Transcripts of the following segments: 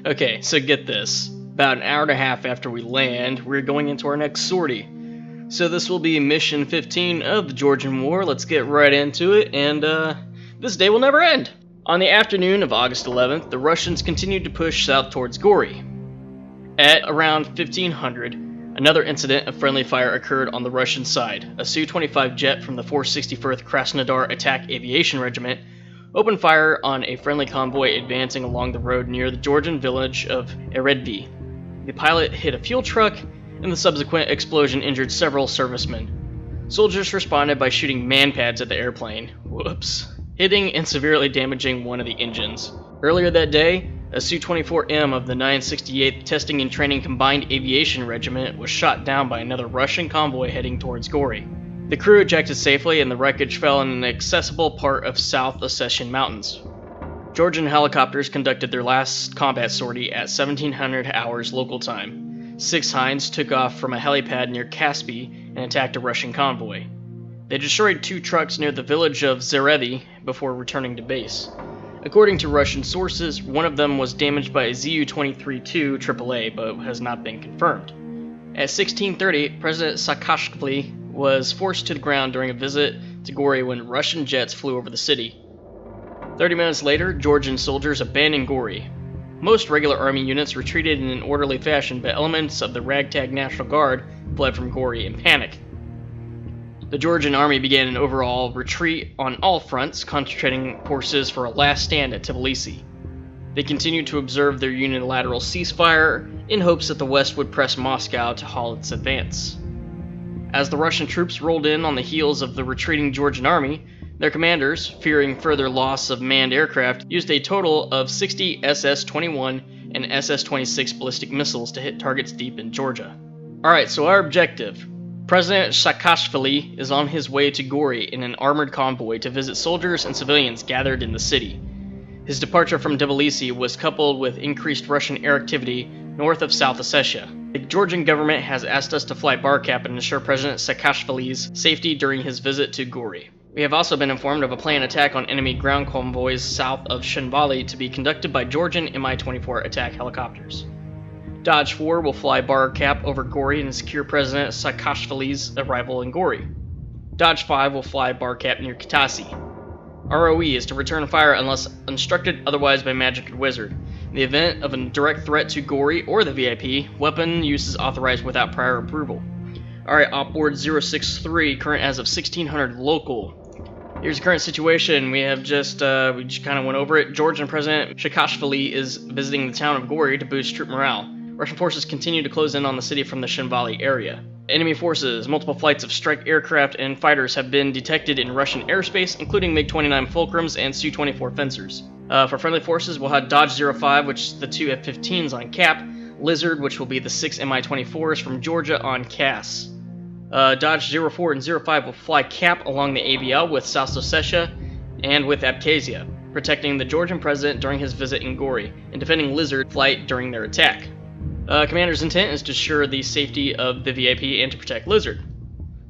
Okay, so get this. About an hour and a half after we land, we're going into our next sortie. So this will be Mission 15 of the Georgian War. Let's get right into it, and this day will never end. On the afternoon of August 11th, the Russians continued to push south towards Gori. At around 1500, another incident of friendly fire occurred on the Russian side. A Su-25 jet from the 461st Krasnodar Attack Aviation Regiment opened fire on a friendly convoy advancing along the road near the Georgian village of Eredvi. The pilot hit a fuel truck, and the subsequent explosion injured several servicemen. Soldiers responded by shooting man-pads at the airplane. Whoops. Hitting and severely damaging one of the engines. Earlier that day, a Su-24M of the 968th Testing and Training Combined Aviation Regiment was shot down by another Russian convoy heading towards Gori. The crew ejected safely, and the wreckage fell in an accessible part of South Ossetian Mountains. Georgian helicopters conducted their last combat sortie at 1700 hours local time. 6 Hinds took off from a helipad near Caspi and attacked a Russian convoy. They destroyed 2 trucks near the village of Zeredi before returning to base. According to Russian sources, one of them was damaged by a Zu-23-2 AAA, but has not been confirmed. At 1630, President Saakashvili was forced to the ground during a visit to Gori when Russian jets flew over the city. 30 minutes later, Georgian soldiers abandoned Gori. Most regular army units retreated in an orderly fashion, but elements of the ragtag National Guard fled from Gori in panic. The Georgian army began an overall retreat on all fronts, concentrating forces for a last stand at Tbilisi. They continued to observe their unilateral ceasefire in hopes that the West would press Moscow to halt its advance. As the Russian troops rolled in on the heels of the retreating Georgian army, their commanders, fearing further loss of manned aircraft, used a total of 60 SS-21 and SS-26 ballistic missiles to hit targets deep in Georgia. Alright, so our objective. President Saakashvili is on his way to Gori in an armored convoy to visit soldiers and civilians gathered in the city. His departure from Tbilisi was coupled with increased Russian air activity north of South Ossetia. The Georgian government has asked us to fly Barcap and ensure President Saakashvili's safety during his visit to Gori. We have also been informed of a planned attack on enemy ground convoys south of Shenvali to be conducted by Georgian Mi-24 attack helicopters. Dodge 4 will fly Barcap over Gori and secure President Saakashvili's arrival in Gori. Dodge 5 will fly Barcap near Kitasi. ROE is to return fire unless instructed otherwise by Magic and Wizard. In the event of a direct threat to Gori or the VIP, weapon use is authorized without prior approval. Alright, Opboard 063, current as of 1600 local. Here's the current situation. We just kind of went over it. Georgian President Saakashvili is visiting the town of Gori to boost troop morale. Russian forces continue to close in on the city from the Shenvali area. Enemy forces, multiple flights of strike aircraft and fighters have been detected in Russian airspace, including MiG-29 Fulcrums and Su-24 Fencers. For friendly forces, we'll have Dodge 05, which is the 2 F-15s on Cap, Lizard, which will be the 6 Mi-24s from Georgia on Cass. Dodge 04 and 05 will fly Cap along the ABL with South Ossetia and with Abkhazia, protecting the Georgian president during his visit in Gori, and defending Lizard flight during their attack. Commander's intent is to ensure the safety of the VIP and to protect Lizard.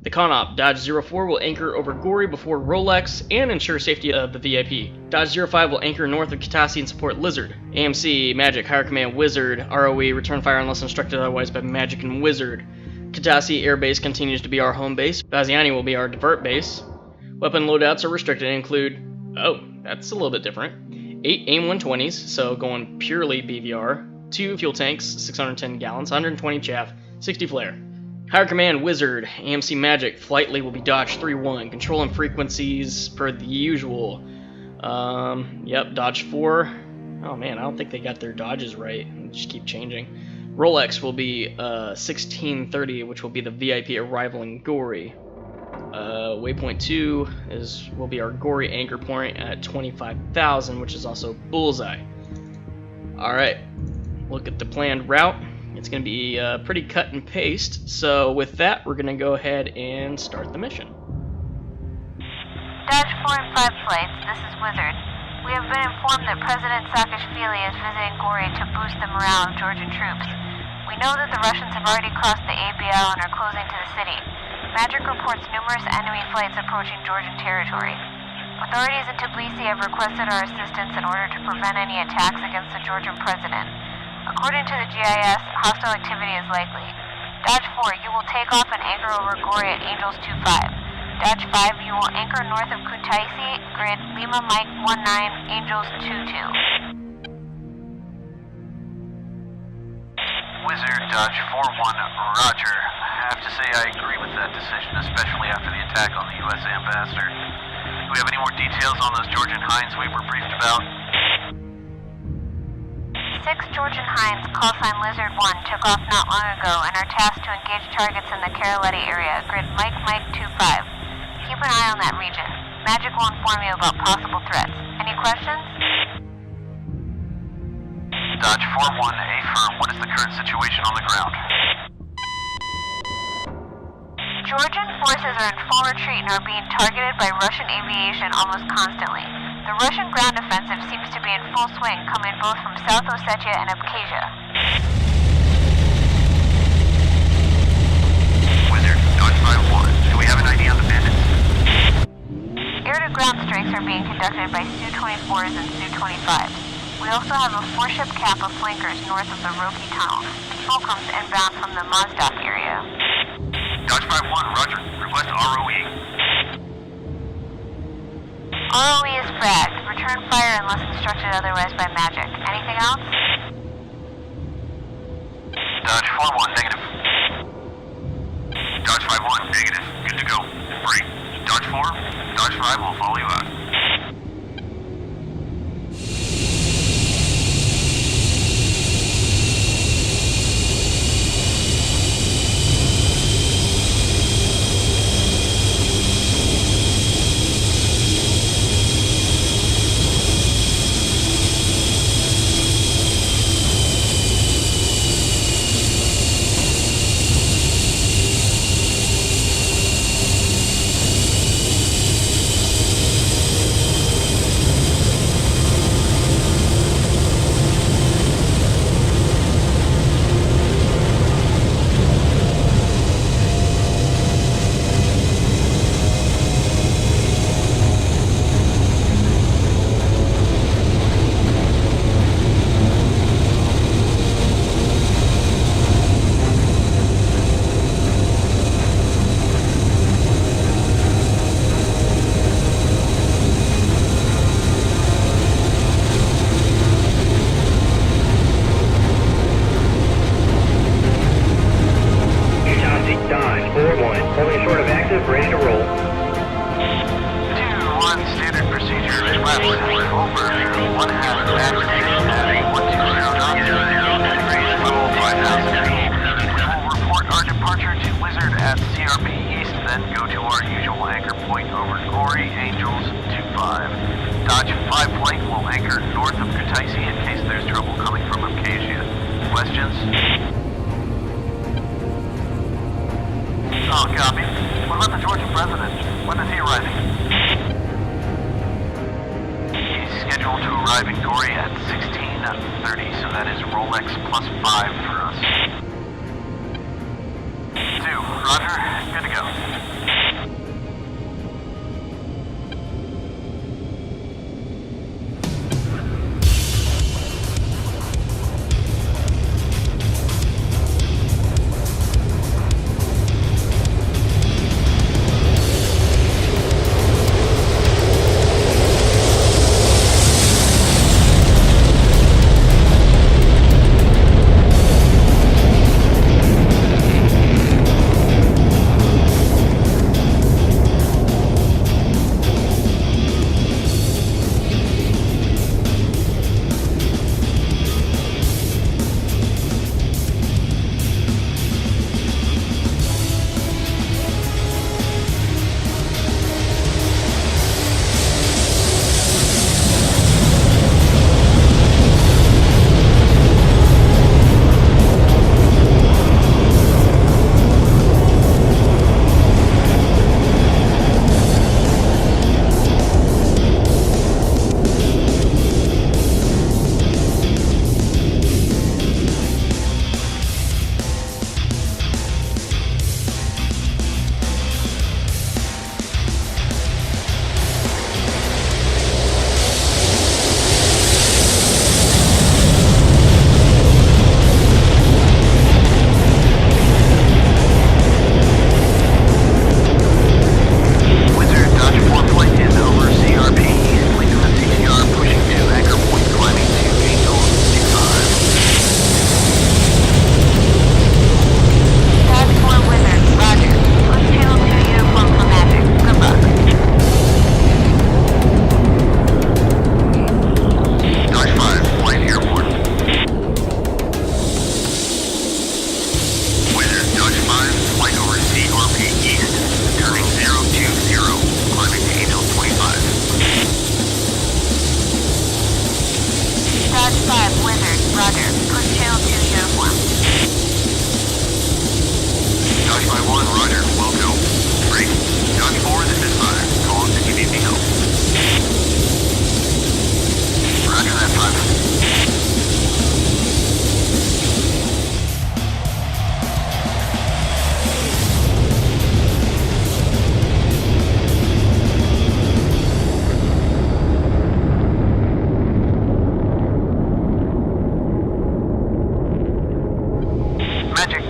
The Con-Op, Dodge 04 will anchor over Gori before Rolex and ensure safety of the VIP. Dodge 05 will anchor north of Kitasi and support Lizard. AMC, Magic, Higher Command, Wizard, ROE, return fire unless instructed otherwise by Magic and Wizard. Kitasi Air Base continues to be our home base. Baziani will be our divert base. Weapon loadouts are restricted and include, oh, that's a little bit different, 8 AIM-120s, so going purely BVR, 2 fuel tanks, 610 gallons, 120 chaff, 60 flare. Higher Command Wizard, AMC Magic, Flightly will be Dodge 31, controlling frequencies per the usual. Yep, Dodge 4. Oh man, I don't think they got their Dodges right. They just keep changing. Rolex will be 1630, which will be the VIP arrival in Gori. Waypoint 2 will be our Gori anchor point at 25,000, which is also Bullseye. Alright, look at the planned route. It's going to be pretty cut and paste, so with that, we're going to go ahead and start the mission. Dodge 4 and 5 flights, this is Wizard. We have been informed that President Saakashvili is visiting Gori to boost the morale of Georgian troops. We know that the Russians have already crossed the ABL and are closing to the city. Magic reports numerous enemy flights approaching Georgian territory. Authorities in Tbilisi have requested our assistance in order to prevent any attacks against the Georgian president. According to the GIS, hostile activity is likely. Dodge 4, you will take off and anchor over Gori at Angels 25. Dodge 5, you will anchor north of Kutaisi, grid Lima Mike 19, Angels 22. Wizard, Dodge 4-1, roger. I have to say I agree with that decision, especially after the attack on the U.S. ambassador. Do we have any more details on those Georgian Hinds we were briefed about? 6 Georgian Hinds, call sign Lizard 1, took off not long ago and are tasked to engage targets in the Karaletti area, grid Mike 25. Keep an eye on that region. Magic will inform you about possible threats. Any questions? Dodge 4-1, affirm. What is the current situation on the ground? Georgian forces are in full retreat and are being targeted by Russian aviation almost constantly. The Russian ground offensive seems to be in full swing, coming both from South Ossetia and Abkhazia. Wizard, Dodge 5-1. Do we have an ID on the bandits? Air-to-ground strikes are being conducted by Su-24s and Su-25s. We also have a 4-ship cap of flankers north of the Roki Tunnel. Patrol comes inbound from the Mozdok area. Dodge 5-1, roger. Request ROE. ROE is fragged. Return fire unless instructed otherwise by magic. Anything else? Dodge 4-1, negative. Dodge 5-1, negative. Good to go. Free. Dodge 4, Dodge 5 will follow you out. Oh, copy. What about the Georgian president? When is he arriving? He's scheduled to arrive in Gori at 16:30, so that is Rolex plus 5 for us. 2, roger. Good to go.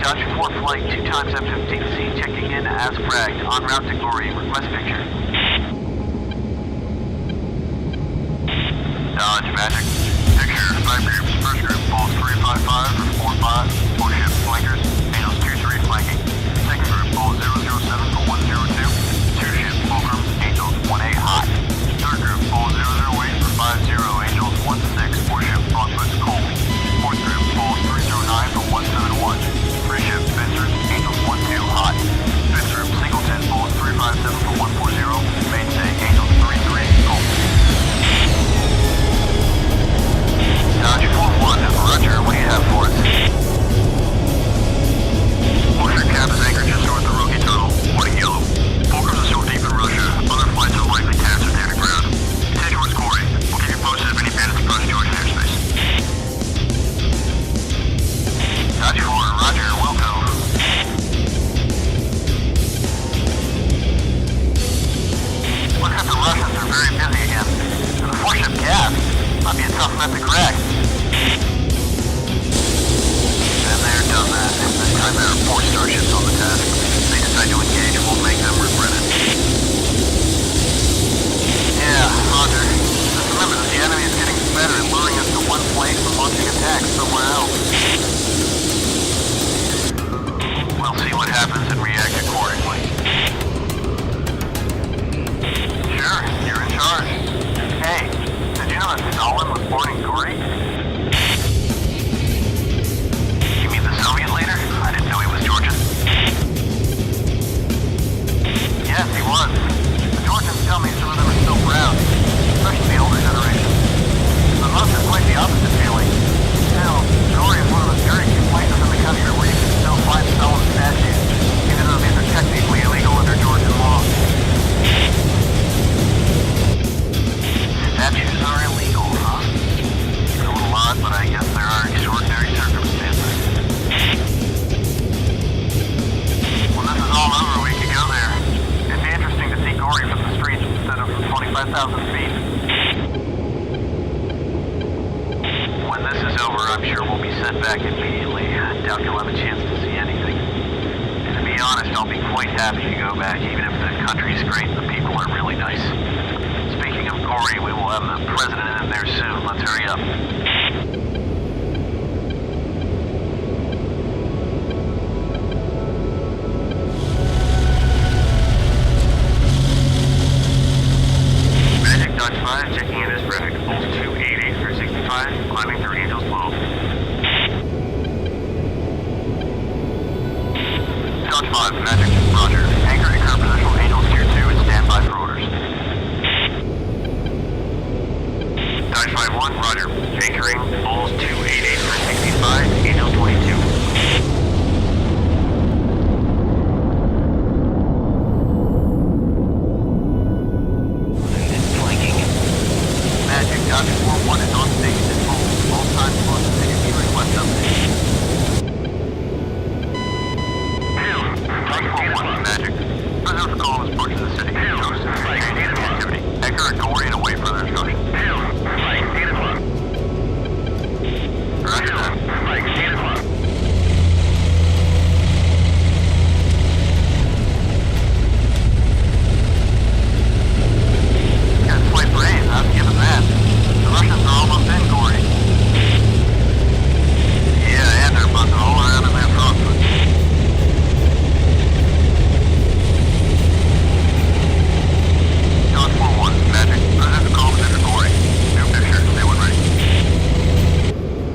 Dodge 4 flight 2 times F-15C checking in as fragged, en route to Gory, request picture. Dodge Magic. Picture 5 groups. First group falls 355 or 45, 4 ship flankers, Angels 2-3 flanking. Second group falls 007 for 102, 2 ship fulcrum, Angels 1A hot. Third group falls 008 for 50, Angels 16, 4 ship Frogfoot's cold. Fourth group falls 309 for 171, 3 ship Fencers, Angels 12 hot. Fifth group Singleton falls 357 for 140, mainstay Angels 33 cold. Dodge 4-1, Roger, what do you have for us? Motion cap is anchored just north of Rookie Tunnel, white yellow. Fulcrums are still deep in Russia, other flights are likely tasked with near the ground. Head towards Gory, we'll keep you posted if any bandits approach Georgian airspace. Dodge 4, Roger, Wilco. Looks like the Russians are very busy again, and the 4-ship gas might be a tough nut to crack. And they're done that. This time there are 4 starships on the task. If they decide to engage, we'll make them regret it. Yeah, Roger. Just remember that the enemy is getting better at luring us to one place and launching attacks somewhere else. We'll see what happens and react accordingly. Sure, you're in charge. Hey, did you know that Stalin was born in Gory? You mean the Soviet leader? I didn't know he was Georgian. Yes, he was. The Georgians tell me some of them are still proud, especially the older generation. But most have quite the opposite feeling. Still, Gory is one of the very few places in the country where you can still find Stalin statues, even though these are technically illegal under Georgian law. Statues are illegal, huh? It's a little odd, but I guess there are extraordinary circumstances. When this is all over, we could go there. It'd be interesting to see Gory from the streets instead of from 25,000 feet. When this is over, I'm sure we'll be sent back immediately. I doubt you'll have a chance to see anything. And to be honest, I'll be quite happy to go back, even if the country's great and the people are really nice. Speaking of Gory, we will have the president in there soon. Let's hurry up. Magic Dodge 5, checking in as traffic. Pulse 288 for 65, climbing through Angels 12. Dodge 5, Magic, Roger. Anchor in current position, Angels Tier 2, and stand by for orders. Dodge 5-1, Roger. Anchoring, Bulls 288 for 65, Angel 22. Flanking. Magic, Dodge 4-1 is on station at full. All time close to 60 request update. Dodge 4-1, Magic. President's call is approaching the city. Change activity. Anchor at Gory and await further instructions. Roger that. Got slight brains, I'll give him that. The Russians are almost in Gory. Yeah, and they're buzzing all around in their Frogfoot. Dodge 4-1, Magic. President's call is into Gory. New picture, stay one ready.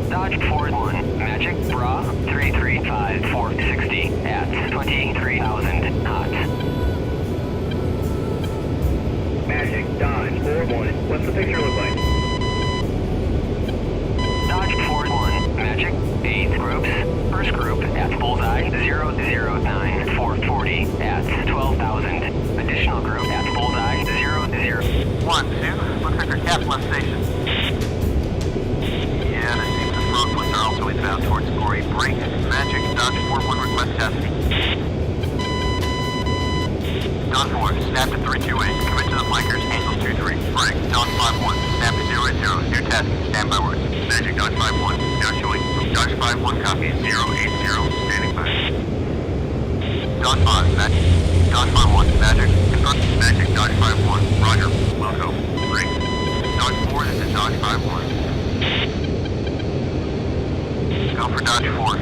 Dodge 4-1, Magic, Bra, 335, 460, at 23,000 knots. Magic, Dodge 4-1, what's the picture look like? Dodge 4-1, Magic, 8 groups. First group at bullseye, 009, 440, at 12,000. Additional group at bullseye, 00. 1, 2, looks like our cap left station. Yeah, that seems the Frogfoots are also inbound towards Gory. Break, Magic, Dodge 4-1 request test. Dodge 4, snap to 328, commit to the flankers, Angel 23. Break, Dodge 5-1, snap to 080, new task, stand by word. Magic, Dodge 5-1, now showing. Dodge 5-1 copy, 080, standing by. Dodge 5, Magic. Dodge 5-1, Magic. Confirm, Magic, Dodge 5-1. Roger, Wilco. Great. Dodge 4, this is Dodge 5-1. Go for Dodge 4.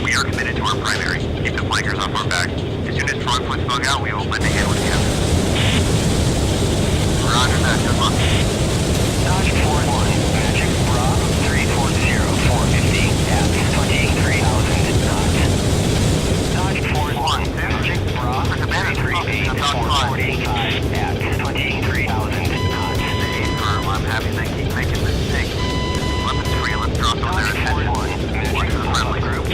We are committed to our primary. Keep the flankers off our back. As soon as front foot's bug out, we will lend a hand with you. Roger that, good luck. Dodge 4-1, Magic, Rob, 340, 450, at 23,000 knots. Dodge 4-1, Magic, Rob, 338, 445, at 23,000 knots. Firm, I'm happy they keep making mistakes. Weapons free, let's drop on their attention. Watch the friendly group.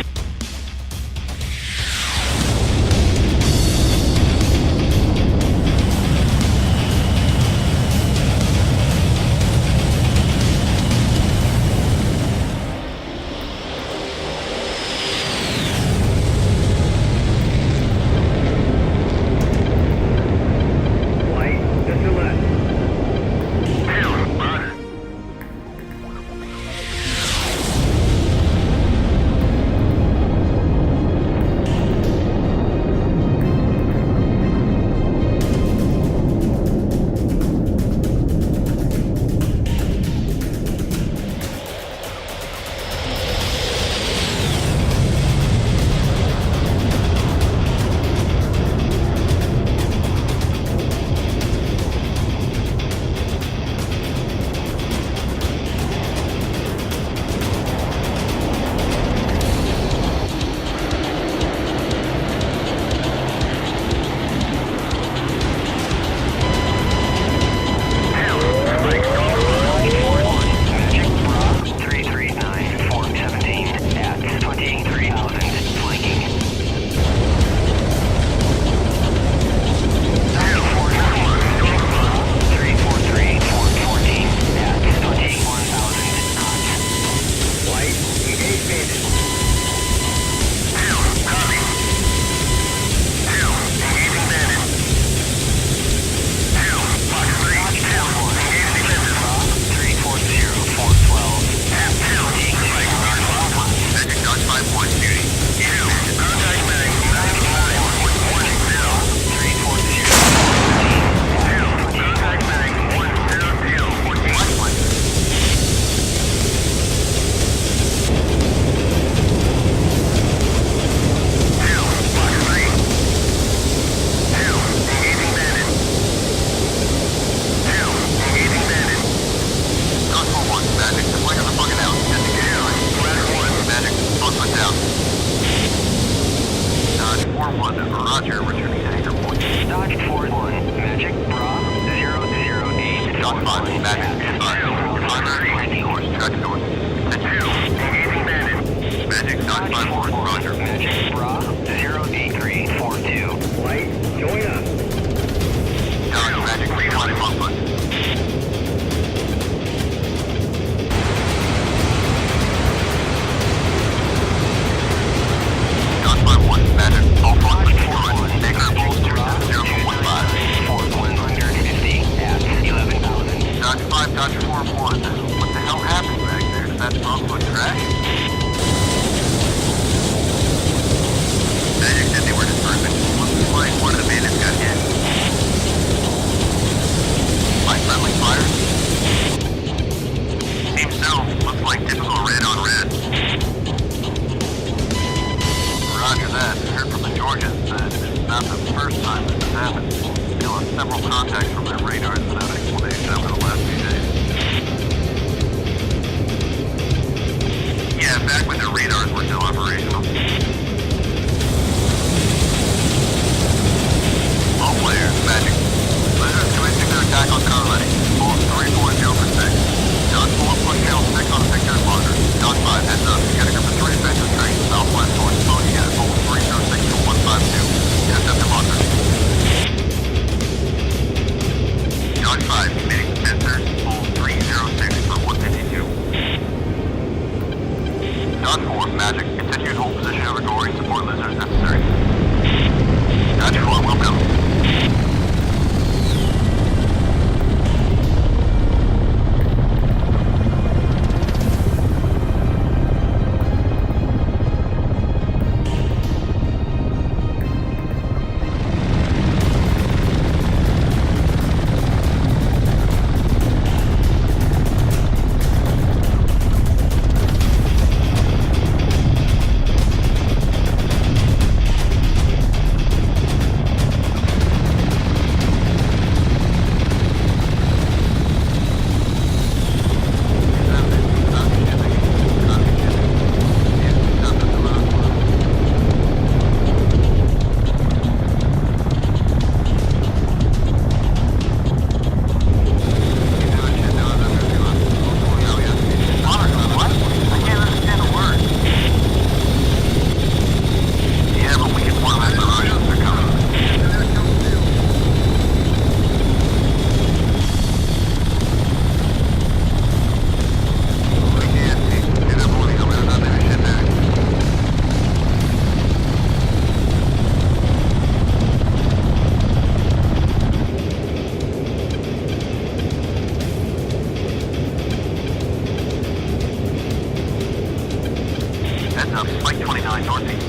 29 northeast.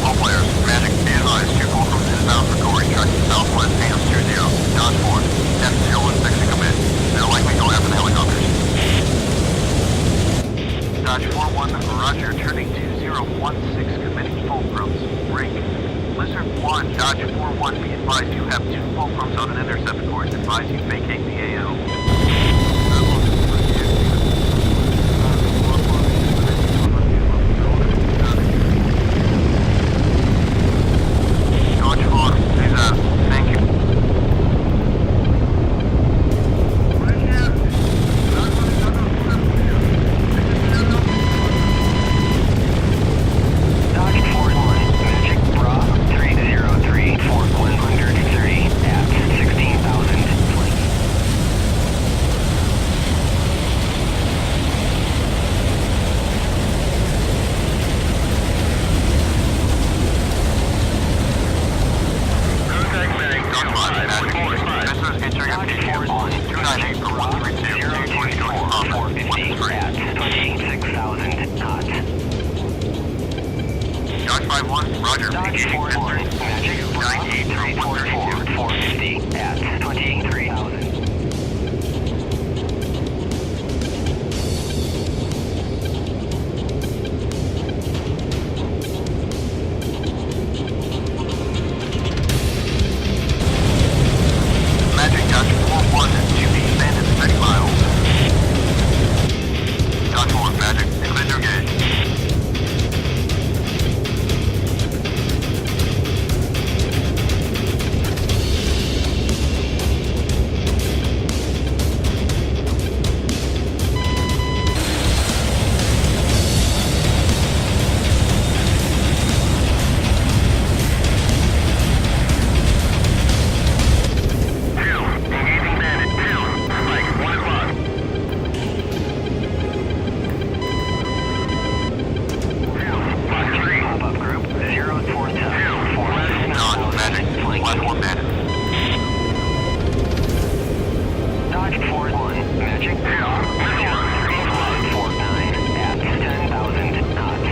All players, Magic, be advised, 2 fulcrums inbound for Corey, tracking southwest, AMRAAMS 20, Dodge 4, F-016 to commit. They'll likely go after the helicopters. Dodge 4-1, roger, turning 2016, committing fulcrums. Break. Blizzard 1, Dodge 4-1, be advised you have 2 fulcrums on an intercept course. Advise you vacate the AO. Dodge 4, please out. Thank you. Dodge 4-1, Magic Bra 303 for 130 at 16,000 flank. Roger. Dodge 4-1, Magic Bra 344 450 at 23,000. Magic Dodge 4-1, QB bandit 30 miles. Dodge 4, Magic, extend your gauge. Above group 047 for Magic, 4,000 Dodge 4 bandit. Dodge 4-1, Magic Bra 349 at 10,000 knots.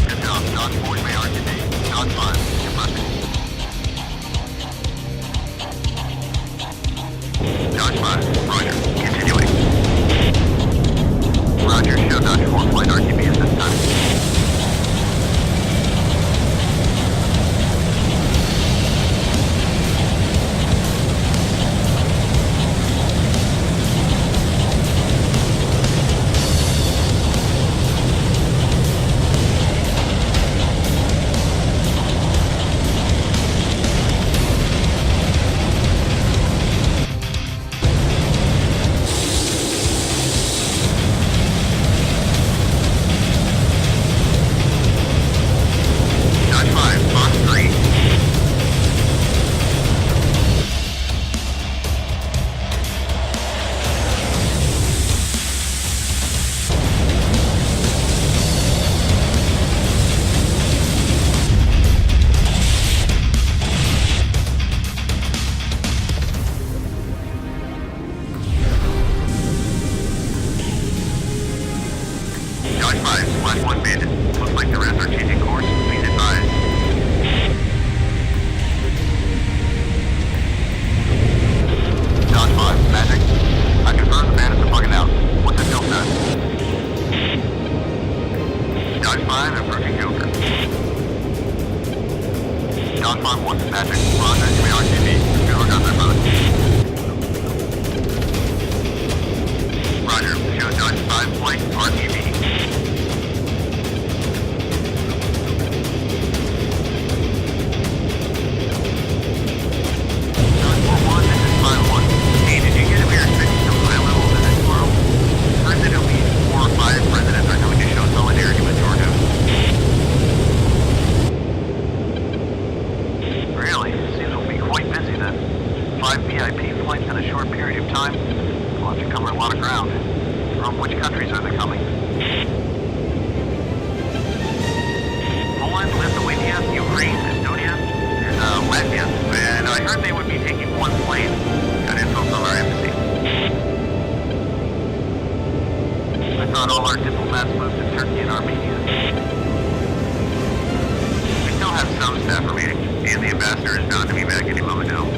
Good job, Dodge 4, you may RTB. Dodge 5, compressing. Dodge 5, roger, continuing. Roger, show Dodge 4 flight RTB at this time. Dodge 5, Fox 3. Dodge 5, Splash 1 bandit. Looks like the rest are changing course. Please advise. Dodge 5, Magic. I confirm the bandits are bugging out. What's the deal set? Dodge 5, approaching Joker. Dodge 5-1, Magic. Roger, you may RTB. Good work out there, brother. Roger, show Dodge 5 flight RTB. Dodge 4-1, this is 5-1. Hey, did you get a mirror fix to high levels in this world? Time that at least 4 or 5 presidents are coming to show solidarity with Georgia. Really? Seems we'll be quite staff remaining, and the ambassador is bound to be back any moment now.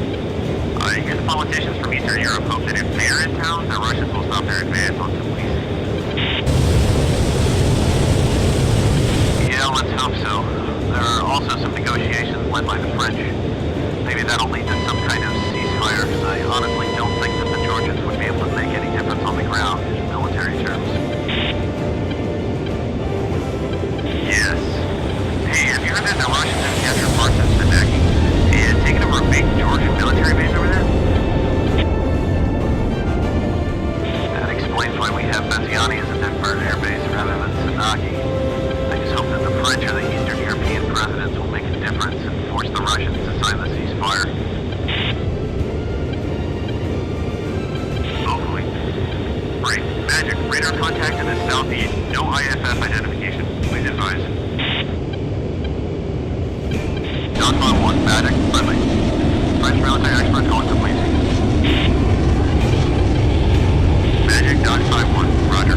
I hear the politicians from Eastern Europe hope that if they're in town, the Russians will stop their advance on Tbilisi. Yeah, let's hope so. There are also some negotiations led by the French. Maybe that'll lead to some kind of ceasefire, because I honestly don't think that the Georgians would be able to make any difference on the ground in military terms. Yes. Hey, have you heard that the Russians have captured parts of Sanaki and taken over a big Georgian military base over there? That explains why we have Baziani as a Denver air base rather than Sanaki. I just hope that the French or the Eastern European presidents will make a difference and force the Russians to sign the ceasefire. Hopefully. Right, Magic, radar contact in the southeast. No IFF identification. Please advise. Dog 1, Magic, friendly. French military expert calling to Tbilisi. Magic, Dog 5-1, roger.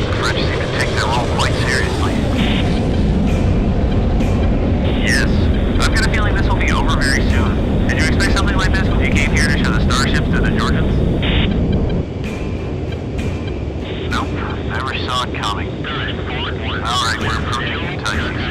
The French seem to take their role quite seriously. Yes, I've got a feeling this will be over very soon. Did you expect something like this when you came here to show the starships to the Georgians? Nope, never saw it coming. Alright, we're approaching Untitled.